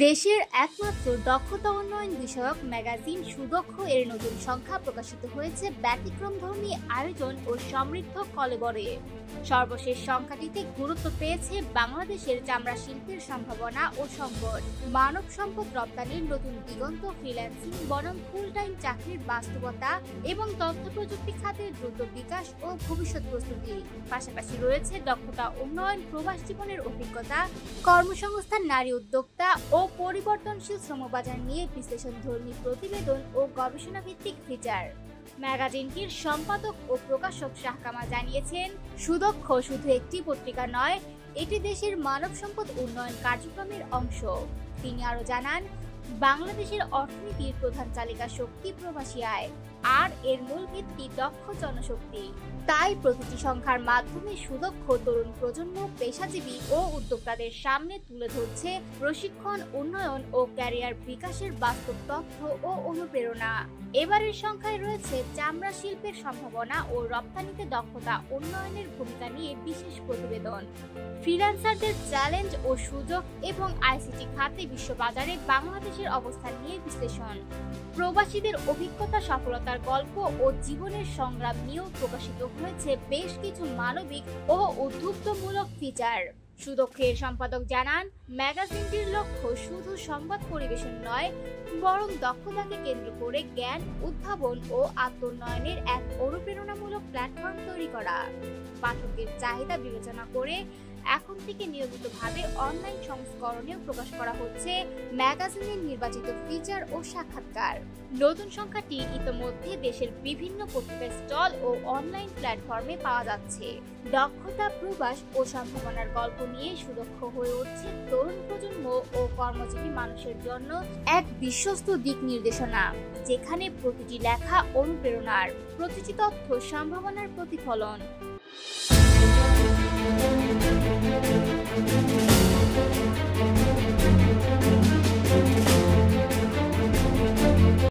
দেশের একমাত্র দক্ষতা উন্নয়ন বিষয়ক ম্যাগাজিন সুদক্ষ এর নতুন সংখ্যা প্রকাশিত হয়েছে ব্যতিক্রমধর্মী আয়োজন ও সমৃদ্ধ কলেবরে। সর্বশেষ সংখ্যাটিতে গুরুত্ব পেয়েছে বাংলাদেশের চামড়া শিল্পের সম্ভাবনা ও সংকট, মানব সম্পদ রপ্তানির নতুন দিগন্ত, ফ্রিল্যান্সিং বনাম ফুল টাইম চাকরির বাস্তবতা এবং তথ্য প্রযুক্তি খাতের দ্রুত বিকাশ ও ভবিষ্যৎ প্রস্তুতি। পাশাপাশি রয়েছে দক্ষতা উন্নয়ন, প্রবাস জীবনের অভিজ্ঞতা, কর্মসংস্থান, নারী উদ্যোক্তা ও পরিবর্তনশীল শ্রমবাজার নিয়ে বিশ্লেষণধর্মী প্রতিবেদন ও গবেষণা ভিত্তিক ফিচার। ম্যাগাজিনটির সম্পাদক ও প্রকাশক শাহ কামাল জানিয়েছেন, সুদক্ষ শুধু একটি পত্রিকা নয়, এটি দেশের মানব সম্পদ উন্নয়ন কার্যক্রমের অংশ। তিনি আরও জানান, বাংলাদেশের অর্থনীতির প্রধান চালিকা শক্তি প্রবাসী আয়, আর এর মূল ভিত্তি দক্ষ জনশক্তি। তাই প্রতিটি সংখ্যার মাধ্যমে সুদক্ষ তরুণ প্রজন্ম, পেশাজীবী ও উদ্যোক্তাদের সামনে তুলে ধরছে প্রশিক্ষণ, উন্নয়ন ও ক্যারিয়ার বিকাশের বাস্তব তথ্য ও অনুপ্রেরণা। এবারের সংখ্যায় রয়েছে চামড়া শিল্পের সম্ভাবনা ও রপ্তানিতে দক্ষতা উন্নয়নের ভূমিকা নিয়ে বিশেষ প্রতিবেদন, ফ্রিল্যান্সারদের চ্যালেঞ্জ ও সুযোগ এবং আইসিটি খাতে বিশ্ববাজারে বাংলাদেশের অবস্থান নিয়ে বিশ্লেষণ, প্রবাসীদের অভিজ্ঞতা, সফলতার গল্প ও জীবনের সংগ্রাম নিয়েও প্রকাশিত হয়েছে বেশ কিছু মানবিক ও উদ্বুদ্ধমূলক ফিচার। সুদক্ষের সম্পাদক জানান, ম্যাগাজিনটির লক্ষ্য শুধু সংবাদ পরিবেশন নয়, বরং দক্ষতাকে কেন্দ্র করে জ্ঞান, উদ্ভাবন ও আত্মোন্নয়নের এক অনুপ্রেরণামূলক প্ল্যাটফর্ম তৈরি করা। পাঠকদের চাহিদা বিবেচনা করে এখন থেকে নিয়মিতভাবে অনলাইন সংস্করণেও প্রকাশ করা হচ্ছে ম্যাগাজিনের নির্বাচিত ফিচার ও সাক্ষাৎকার। নতুন সংখ্যাটি ইতোমধ্যে দেশের বিভিন্ন পত্রিকার স্টল ও অনলাইন প্ল্যাটফর্মে পাওয়া যাচ্ছে। দক্ষতা, প্রবাস ও সম্ভাবনার গল্প নিয়ে সুদক্ষ হয়ে উঠছে তরুণ প্রজন্ম ও কর্মজীবী মানুষের জন্য এক বিশ্বস্ত দিক নির্দেশনা, যেখানে প্রতিটি লেখা অনুপ্রেরণার, প্রতিটি তথ্য সম্ভাবনার প্রতিফলন।